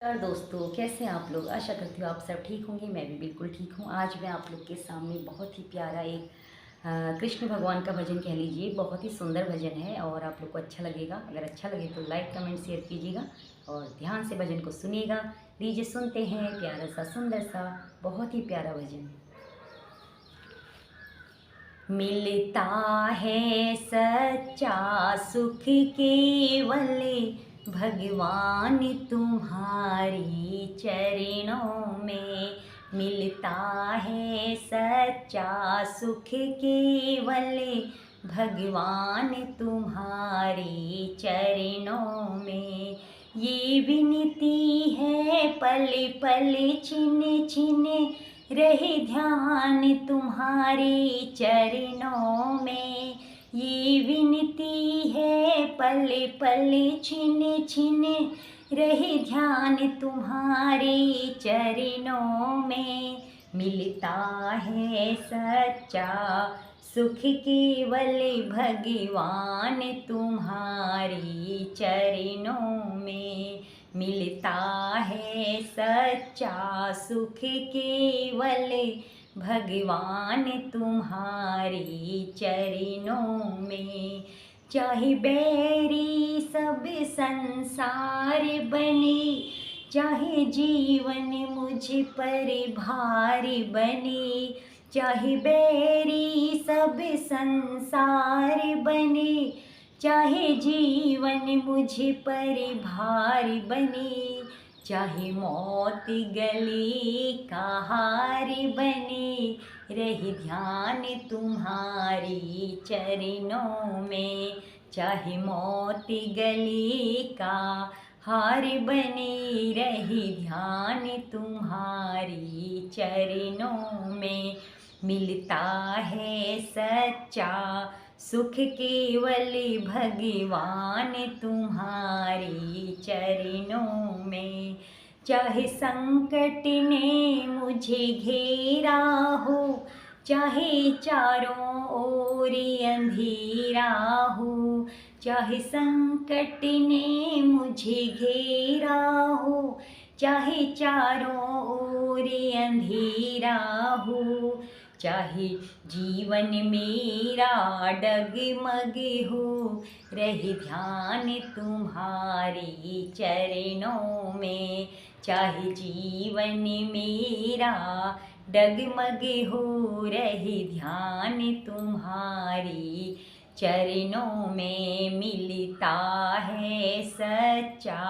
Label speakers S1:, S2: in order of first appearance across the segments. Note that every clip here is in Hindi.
S1: और दोस्तों, कैसे हैं आप लोग। आशा करती हूँ आप सब ठीक होंगे। मैं भी बिल्कुल ठीक हूँ। आज मैं आप लोग के सामने बहुत ही प्यारा एक कृष्ण भगवान का भजन कह लीजिए, बहुत ही सुंदर भजन है और आप लोग को अच्छा लगेगा। अगर अच्छा लगे तो लाइक कमेंट शेयर कीजिएगा और ध्यान से भजन को सुनिएगा। लीजिए सुनते हैं प्यारा सा सुंदर सा बहुत ही प्यारा भजन। मिलता है सच्चा सुख केवल भगवान तुम्हारी चरणों में। मिलता है सच्चा सुख केवल भगवान तुम्हारी चरणों में। ये विनती है पल पल छिन छिन रहे ध्यान तुम्हारे चरणों में। ये विनती है पल पल छिन छिन रहे ध्यान तुम्हारे चरणों में। मिलता है सच्चा सुख केवल भगवान तुम्हारी चरणों में। मिलता है सच्चा सुख केवल भगवान तुम्हारी चरणों में। चाहे बैरी सब संसार बने, चाहे जीवन मुझ पर भारी बने। चाहे बैरी सब संसार बने, चाहे जीवन मुझ पर भारी बने। चाहे मौत गले का हार बने, रही ध्यान तुम्हारी चरणों में। चाहे मौत गले का हार बने, रही ध्यान तुम्हारी चरणों में। मिलता है सच्चा सुख केवल भगवान तुम्हारी चरणों में। चाहे संकट ने मुझे घेरा हो, चाहे चारों ओर अंधेरा हो। चाहे संकट ने मुझे घेरा हो, चाहे चारों ओर अंधेरा हो। चाहे जीवन मेरा डगमग हो, रहे ध्यान तुम्हारी चरणों में। चाहे जीवन मेरा डगमग हो, रहे ध्यान तुम्हारी चरणों में। मिलता है सच्चा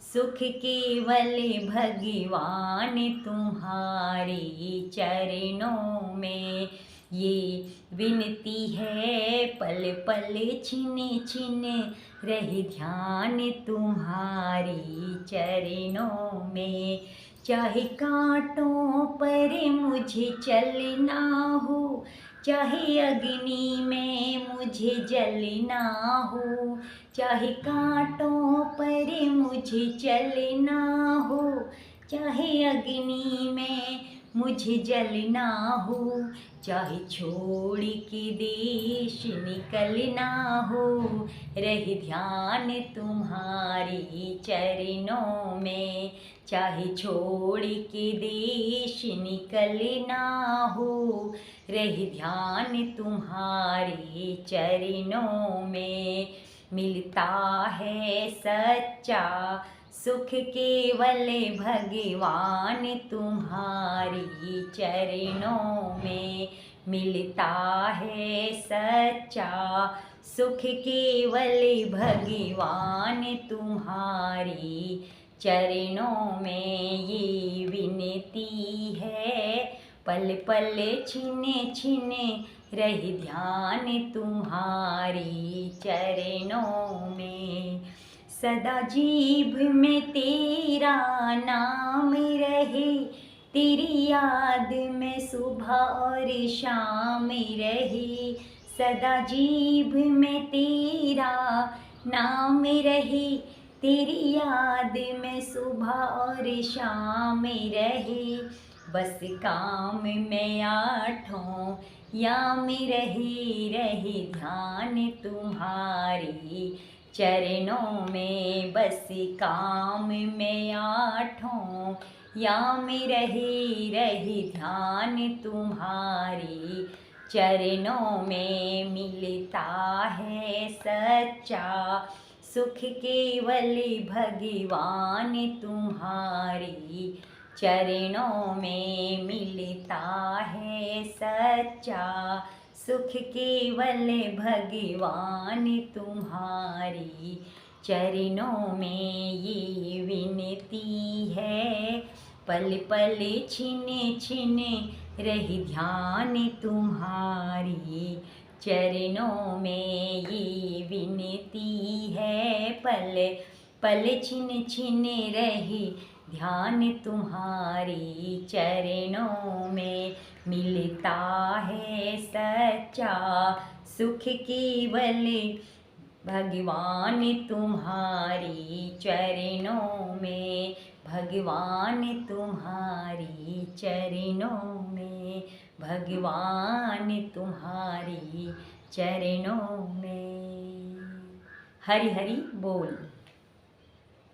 S1: सुख केवल भगवान तुम्हारी चरणों में। ये विनती है पल पल छिन छिन रहे ध्यान तुम्हारी चरणों में। चाहे कांटों पर मुझे चलना हो, चाहे अग्नि में मुझे जलना हो। चाहे कांटों पर मुझे चलना हो, चाहे अग्नि में मुझे जलना हो। चाहे छोड़ के देश निकलना हो, रहे ध्यान तुम्हारी चरणों में। चाहे छोड़ के देश निकलना हो, रहे ध्यान तुम्हारे चरणों में। मिलता है सच्चा सुख केवल भगवान तुम्हारी चरणों में। मिलता है सच्चा सुख केवल भगवान तुम्हारी चरणों में। ये विनती है पल पल छिन छिन रही ध्यान तुम्हारी चरणों में। सदा जीभ में तेरा नाम रहे, तेरी याद में सुबह और शाम रहे। सदा जीभ में तेरा नाम रहे, तेरी याद में सुबह और शाम रहे। बस काम में आठों याम रहे, रहे ध्यान तुम्हारी चरणों में बस काम में आठों, या में रही रही ध्यान तुम्हारी। चरणों में मिलता है सच्चा सुख केवल भगवान तुम्हारी। चरणों में मिलता है सच्चा सुख केवल भगवान तुम्हारी। चरणों में ये विनती है, पल पल छिन छिन रही ध्यान तुम्हारी। चरणों में ये विनती है, पल पल छिन छिन रही ध्यान तुम्हारी। चरणों में मिलता है सच्चा सुख केवल भगवान तुम्हारी। चरणों में भगवान तुम्हारी। चरणों में भगवान तुम्हारी। चरणों में। हरि हरि बोल।